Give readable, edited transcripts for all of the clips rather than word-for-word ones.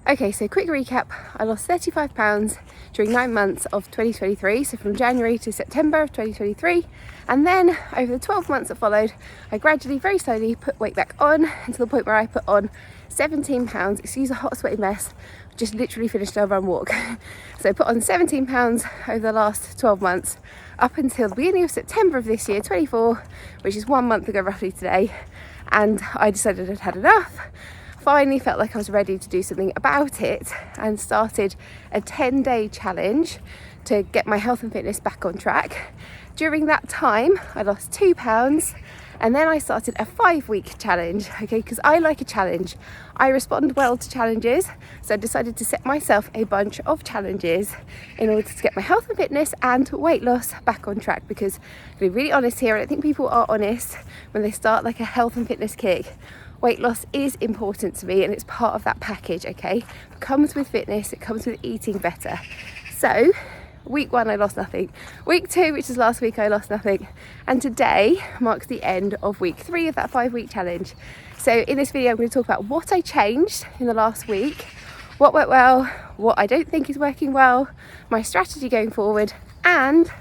Okay, so quick recap. I lost 35 pounds during 9 months of 2023, so from January to September of 2023, and then over the 12 months that followed, I gradually, very slowly put weight back on until the point where I put on 17 pounds. Excuse a hot sweaty mess, just literally finished a run walk. So I put on 17 pounds over the last 12 months up until the beginning of September of this year, 24, which is 1 month ago roughly today, and I decided I'd had enough. Finally felt like I was ready to do something about it and started a 10-day challenge to get my health and fitness back on track. During that time I lost 2 pounds, and then I started a 5-week challenge, okay, because I like a challenge. I respond well to challenges, so I decided to set myself a bunch of challenges in order to get my health and fitness and weight loss back on track, because to be really honest here, I don't think people are honest when they start like a health and fitness kick. Weight loss is important to me and it's part of that package, okay? It comes with fitness, it comes with eating better. So, week 1 I lost nothing. Week 2, which is last week, I lost nothing. And today marks the end of week 3 of that 5-week challenge. So in this video I'm going to talk about what I changed in the last week, what went well, what I don't think is working well, my strategy going forward, and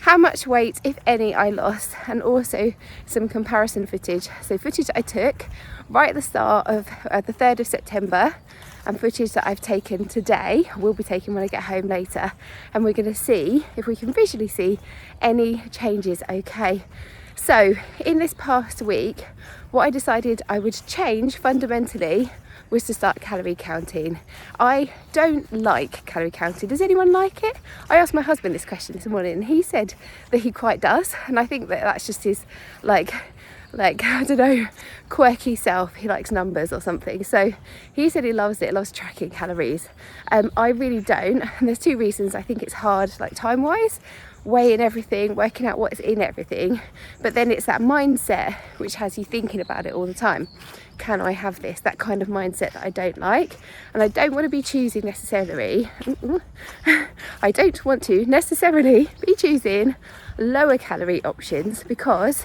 how much weight, if any, I lost, and also some comparison footage. So footage I took right at the start of the 3rd of September, and footage that I've taken today, will be taken when I get home later, and we're going to see if we can visually see any changes, okay? So in this past week, what I decided I would change fundamentally was to start calorie counting. I don't like calorie counting. Does anyone like it? I asked my husband this question this morning and he said that he quite does, and I think that that's just his like I don't know, quirky self. He likes numbers or something, so he said he loves it, loves tracking calories. I really don't, and there's 2 reasons. I think it's hard, like time wise, weighing everything, working out what is in everything, but then it's that mindset which has you thinking about it all the time. Can I have this? That kind of mindset that I don't like, and I don't want to be choosing necessarily I don't want to necessarily be choosing lower calorie options, because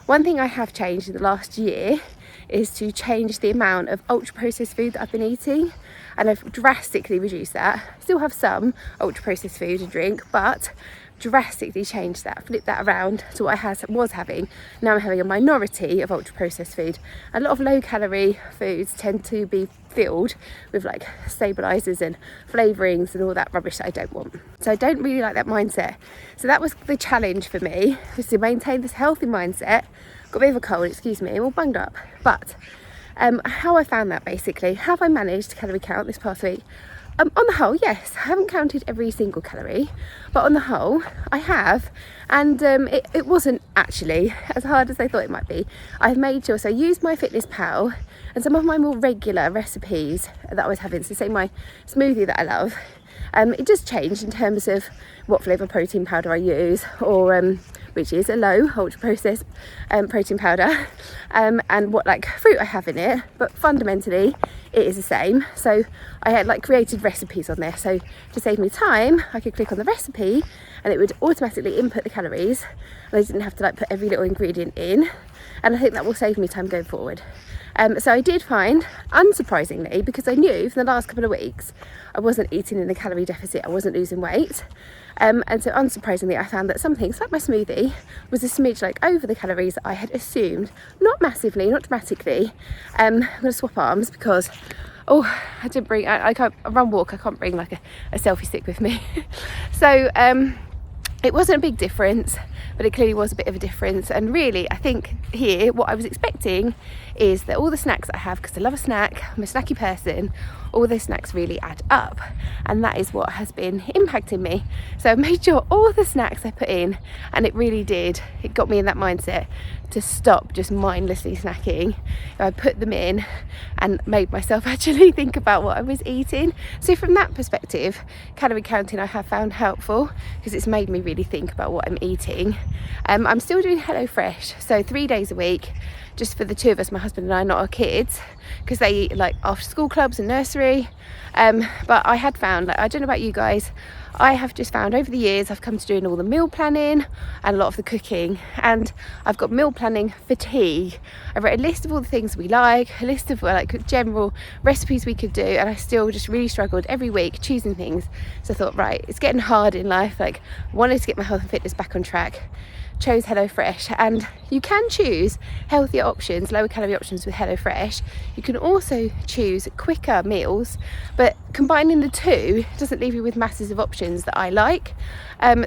one thing I have changed in the last year is to change the amount of ultra processed food that I've been eating, and I've drastically reduced that. Still have some ultra processed food and drink, but drastically changed that, flipped that around to what I was having. Now I'm having a minority of ultra processed food. A lot of low calorie foods tend to be filled with like stabilizers and flavorings and all that rubbish that I don't want. So I don't really like that mindset. So that was the challenge for me, was to maintain this healthy mindset. Got a bit of a cold, excuse me, I'm all bunged up. But how I found that basically, how have I managed to calorie count this past week? On the whole, yes, I haven't counted every single calorie, but on the whole, I have, and it wasn't actually as hard as I thought it might be. I've made sure, so I used my Fitness Pal and some of my more regular recipes that I was having, so say my smoothie that I love, it just changed in terms of what flavour protein powder I use, or which is a low ultra processed protein powder, and what like fruit I have in it, but fundamentally it is the same. So I had like created recipes on there, so to save me time I could click on the recipe and it would automatically input the calories, and I didn't have to like put every little ingredient in, and I think that will save me time going forward. So I did find, unsurprisingly, because I knew for the last couple of weeks I wasn't eating in a calorie deficit, I wasn't losing weight, and so unsurprisingly I found that some things like my smoothie was a smidge like over the calories that I had assumed. Not massively, not dramatically. I'm going to swap arms because I didn't bring, I can't run walk, I can't bring like a selfie stick with me. So it wasn't a big difference, but it clearly was a bit of a difference. And really, I think here, what I was expecting is that all the snacks I have, because I love a snack, I'm a snacky person, all those snacks really add up, and that is what has been impacting me. So I made sure all the snacks I put in, and it really did, it got me in that mindset to stop just mindlessly snacking. I put them in and made myself actually think about what I was eating. So from that perspective, calorie counting I have found helpful, because it's made me really think about what I'm eating. I'm still doing HelloFresh, so 3 days a week, just for the two of us, my husband and I, not our kids, because they eat like after school clubs and nursery. But I had found, like, I don't know about you guys, I have just found over the years I've come to doing all the meal planning and a lot of the cooking, and I've got meal planning fatigue. I wrote a list of all the things we like, a list of like general recipes we could do, and I still just really struggled every week choosing things. So I thought, right, it's getting hard in life, like I wanted to get my health and fitness back on track. Chose HelloFresh, and you can choose healthier options, lower calorie options with HelloFresh. You can also choose quicker meals, but combining the two doesn't leave you with masses of options that I like.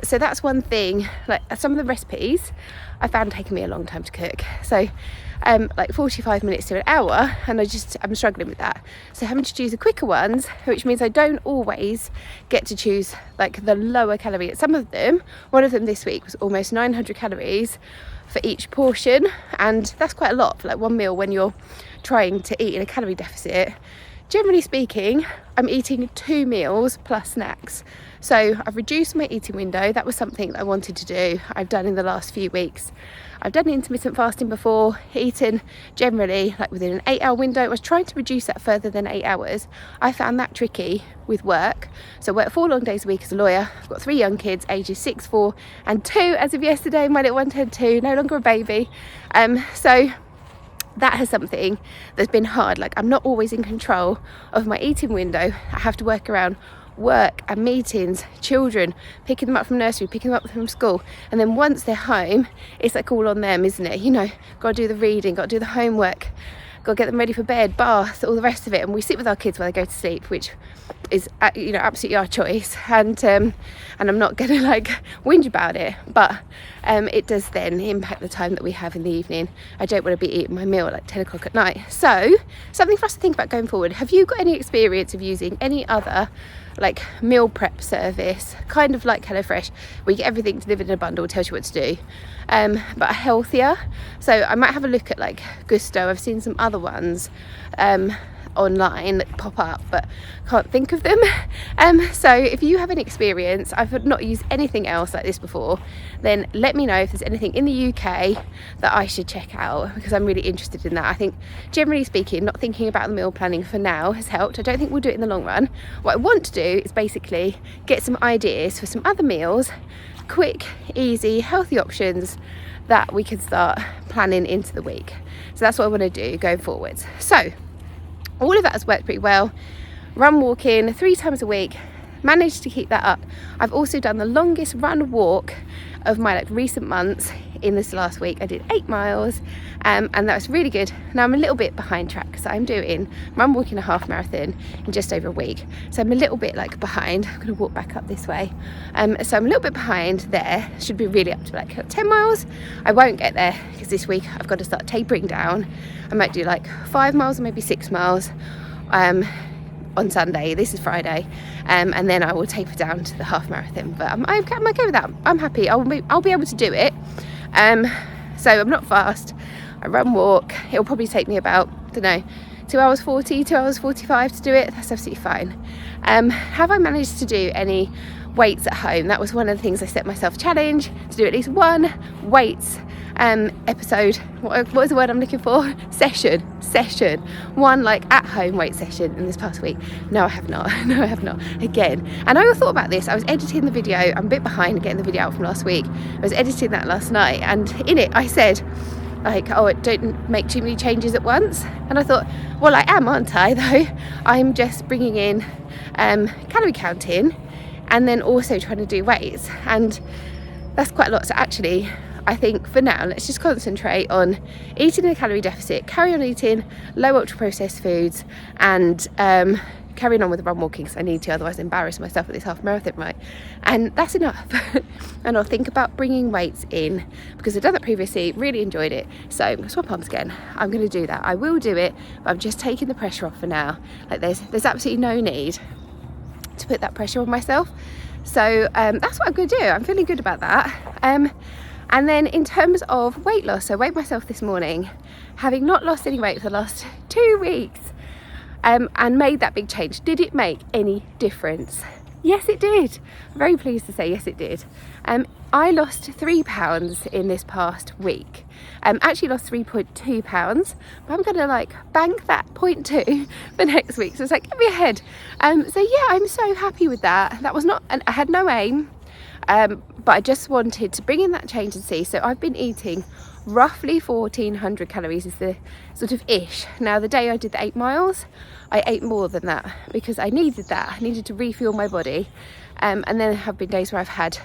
So that's one thing. Like some of the recipes I found taking me a long time to cook, so like 45 minutes to an hour, and I'm struggling with that. So having to choose the quicker ones, which means I don't always get to choose like the lower calorie. Some of them, one of them this week was almost 900 calories for each portion, and that's quite a lot for like one meal when you're trying to eat in a calorie deficit. Generally speaking, I'm eating 2 meals plus snacks. So I've reduced my eating window. That was something that I wanted to do. I've done in the last few weeks. I've done intermittent fasting before, eaten generally like within an 8-hour window. I was trying to reduce that further than 8 hours. I found that tricky with work. So I work 4 long days a week as a lawyer. I've got 3 young kids, ages 6, 4 and 2 as of yesterday. My little one turned 2, no longer a baby. So that has something that's been hard. Like I'm not always in control of my eating window. I have to work around work and meetings, children, picking them up from nursery, picking them up from school, and then once they're home, it's like all on them, isn't it? You know, got to do the reading, got to do the homework, got to get them ready for bed, bath, all the rest of it. And we sit with our kids while they go to sleep, which is, you know, absolutely our choice. And I'm not going to like whinge about it, but it does then impact the time that we have in the evening. I don't want to be eating my meal at like 10 o'clock at night. So something for us to think about going forward. Have you got any experience of using any other like meal prep service, kind of like HelloFresh, where you get everything delivered in a bundle, tells you what to do, but healthier? So I might have a look at like Gusto. I've seen some other ones online that pop up, but can't think of them. So if you have an experience, I've not used anything else like this before, then let me know if there's anything in the UK that I should check out, because I'm really interested in that. I think generally speaking, not thinking about the meal planning for now has helped. I don't think we'll do it in the long run. What I want to do is basically get some ideas for some other meals, quick, easy, healthy options that we can start planning into the week. So that's what I want to do going forwards. So all of that has worked pretty well. Run walking 3 times a week, managed to keep that up. I've also done the longest run walk of my like recent months in this last week. I did 8 miles and that was really good. Now I'm a little bit behind track because I'm walking a half marathon in just over a week, so I'm a little bit like behind. I'm going to walk back up this way, so I'm a little bit behind there. Should be really up to like 10 miles. I won't get there because this week I've got to start tapering down. I might do like 5 miles or maybe 6 miles on Sunday. This is Friday, and then I will taper down to the half marathon. But I'm okay with that. I'm happy. I'll be able to do it. So I'm not fast. I run, walk. It'll probably take me about, I don't know, 2 hours 40, 2 hours 45 to do it. That's absolutely fine. Have I managed to do any weights at home? That was one of the things I set myself a challenge to do, at least one weights episode. What is the word I'm looking for? Session. One like at home weight session in this past week. No, I have not. Again. And I thought about this. I was editing the video. I'm a bit behind getting the video out from last week. I was editing that last night, and in it I said like, oh, don't make too many changes at once. And I thought, well, I am, aren't I, though? I'm just bringing in calorie counting and then also trying to do weights, and that's quite a lot. So actually, I think for now, let's just concentrate on eating in a calorie deficit, carry on eating low ultra processed foods, and carrying on with the run walking because I need to, otherwise I embarrass myself at this half marathon, right? And that's enough. And I'll think about bringing weights in because I've done that previously, really enjoyed it. So I'm going to swap arms again. I'm going to do that. I will do it, but I'm just taking the pressure off for now. Like there's absolutely no need to put that pressure on myself. So that's what I'm going to do. I'm feeling good about that. And then in terms of weight loss, so I weighed myself this morning, having not lost any weight for the last 2 weeks, and made that big change. Did it make any difference? Yes, it did. I'm very pleased to say yes, it did. I lost 3 pounds in this past week. Actually lost 3.2 pounds, but I'm gonna like bank that 0.2 for next week. So it's like, get me ahead. So yeah, I'm so happy with that. That was not, I had no aim, but I just wanted to bring in that change and see. So I've been eating roughly 1400 calories is the sort of ish. Now the day I did the 8 miles, I ate more than that because I needed that. I needed to refuel my body. And then there have been days where I've had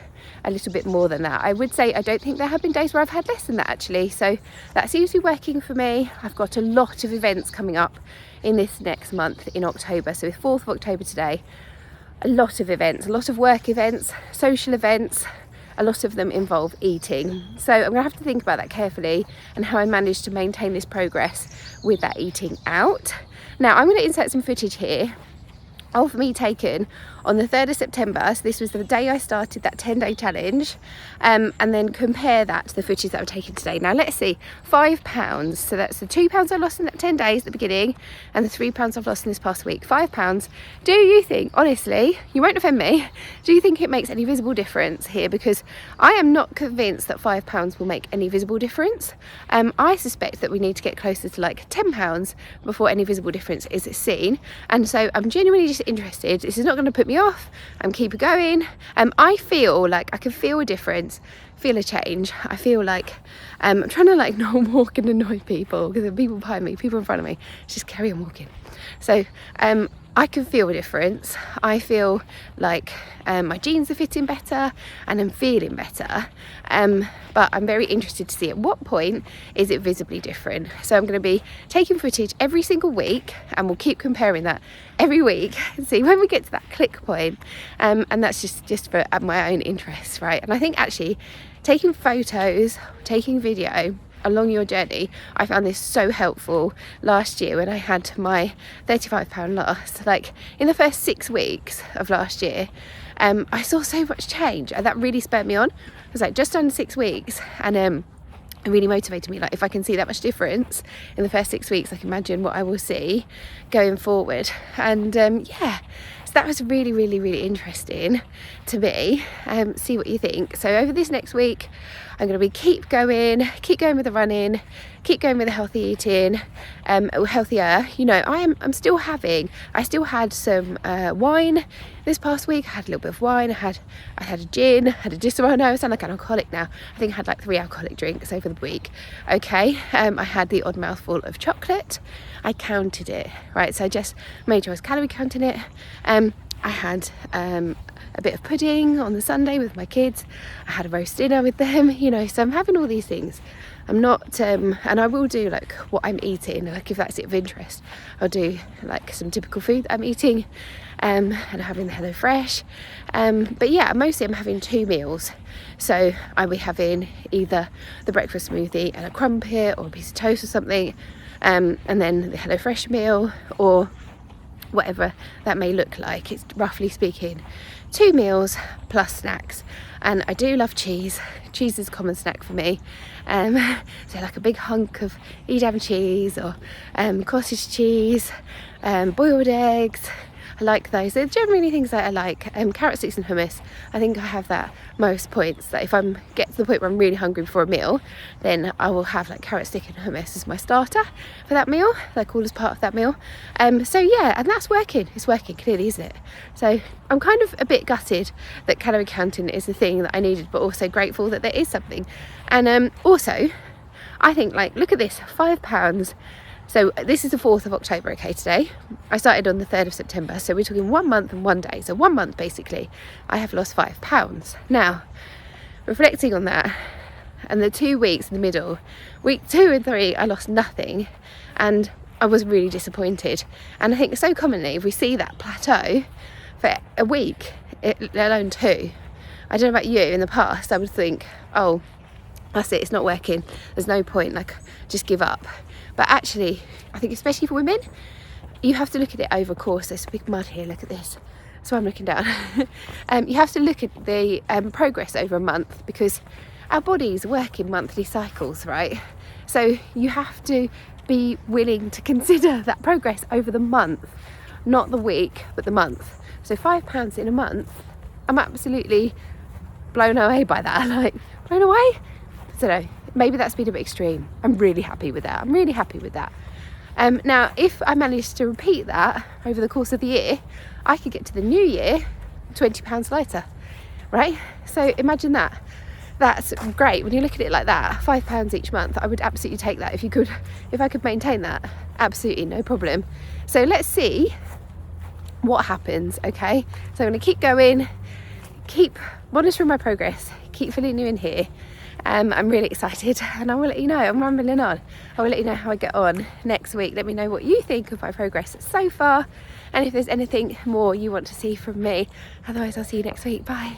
a little bit more than that. I would say I don't think there have been days where I've had less than that actually. So that seems to be working for me. I've got a lot of events coming up in this next month in October. So the 4th of October today, a lot of events, a lot of work events, social events. A lot of them involve eating. So I'm gonna have to think about that carefully and how I manage to maintain this progress with that eating out. Now I'm gonna insert some footage here of me taken on the 3rd of September. So this was the day I started that 10-day challenge, and then compare that to the footage that I've taken today. Now let's see, 5 pounds. So that's the 2 pounds I lost in that 10 days at the beginning and the 3 pounds I've lost in this past week. 5 pounds. Do you think, honestly, you won't offend me, do you think it makes any visible difference here? Because I am not convinced that 5 pounds will make any visible difference. I suspect that we need to get closer to like 10 pounds before any visible difference is seen. And so I'm genuinely just interested. This is not going to put me off. I'm keep going. I feel like I can feel a difference, feel a change. I feel like I'm trying to like not walk and annoy people because there are people behind me, people in front of me. Just carry on walking. So I can feel a difference. I feel like my jeans are fitting better and I'm feeling better. But I'm very interested to see at what point is it visibly different. So I'm going to be taking footage every single week and we'll keep comparing that every week and see when we get to that click point. And that's just for my own interest, right? And I think actually taking photos, taking video along your journey, I found this so helpful last year when I had my 35 pound loss. Like in the first 6 weeks of last year, I saw so much change and that really spurred me on. It was like just under 6 weeks, and it really motivated me. Like if I can see that much difference in the first 6 weeks, I can imagine what I will see going forward. And yeah, so that was really, really, really interesting to me. See what you think. So over this next week, I'm going to be keep going with the running, keep going with the healthy eating, healthier. You know, I still had some wine this past week. I had a little bit of wine. I had a gin, had a Disaronno. I sound like an alcoholic now. I think I had like 3 alcoholic drinks over the week. Okay, I had the odd mouthful of chocolate. I counted it, right? So I just made sure I was calorie counting it. I had a bit of pudding on the Sunday with my kids. I had a roast dinner with them, you know, so I'm having all these things. I'm not, and I will do like what I'm eating, like if that's of interest, I'll do like some typical food that I'm eating, and having the HelloFresh. But yeah, mostly I'm having 2 meals. So I'll be having either the breakfast smoothie and a crumpet or a piece of toast or something, and then the HelloFresh meal or whatever that may look like. It's roughly speaking 2 meals plus snacks. And I do love cheese. Cheese is a common snack for me. So like a big hunk of Edam cheese or cottage cheese, boiled eggs. I like those. They're generally things that I like. Carrot sticks and hummus. I think I have that most points, that if I'm get to the point where I'm really hungry before a meal, then I will have like carrot stick and hummus as my starter for that meal, like all as part of that meal. So yeah, and that's working. It's working clearly, isn't it? So I'm kind of a bit gutted that calorie counting is the thing that I needed, but also grateful that there is something. And also I think, like, look at this, 5 pounds. So this is the 4th of October, okay, today. I started on the 3rd of September, so we're talking 1 month and 1 day. So 1 month, basically, I have lost 5 pounds. Now, reflecting on that, and the 2 weeks in the middle, week 2 and 3, I lost nothing. And I was really disappointed. And I think so commonly, if we see that plateau for a week, let alone 2, I don't know about you, in the past, I would think, oh, that's it, it's not working. There's no point, like, just give up. But actually, I think especially for women, you have to look at it over a course. There's big mud here, look at this. That's why I'm looking down. You have to look at the progress over a month, because our bodies work in monthly cycles, right? So you have to be willing to consider that progress over the month, not the week, but the month. So 5 pounds in a month, I'm absolutely blown away by that. Like, blown away? I don't know, maybe that's been a bit extreme. I'm really happy with that. Now, if I managed to repeat that over the course of the year, I could get to the new year 20 pounds lighter, right? So imagine that. That's great. When you look at it like that, £5 each month, I would absolutely take that if I could maintain that. Absolutely, no problem. So let's see what happens, okay? So I'm going to keep going, keep monitoring my progress, keep filling you in here. I'm really excited, and I will let you know. I'm rambling on. I will let you know how I get on next week. Let me know what you think of my progress so far, and if there's anything more you want to see from me. Otherwise, I'll see you next week. Bye.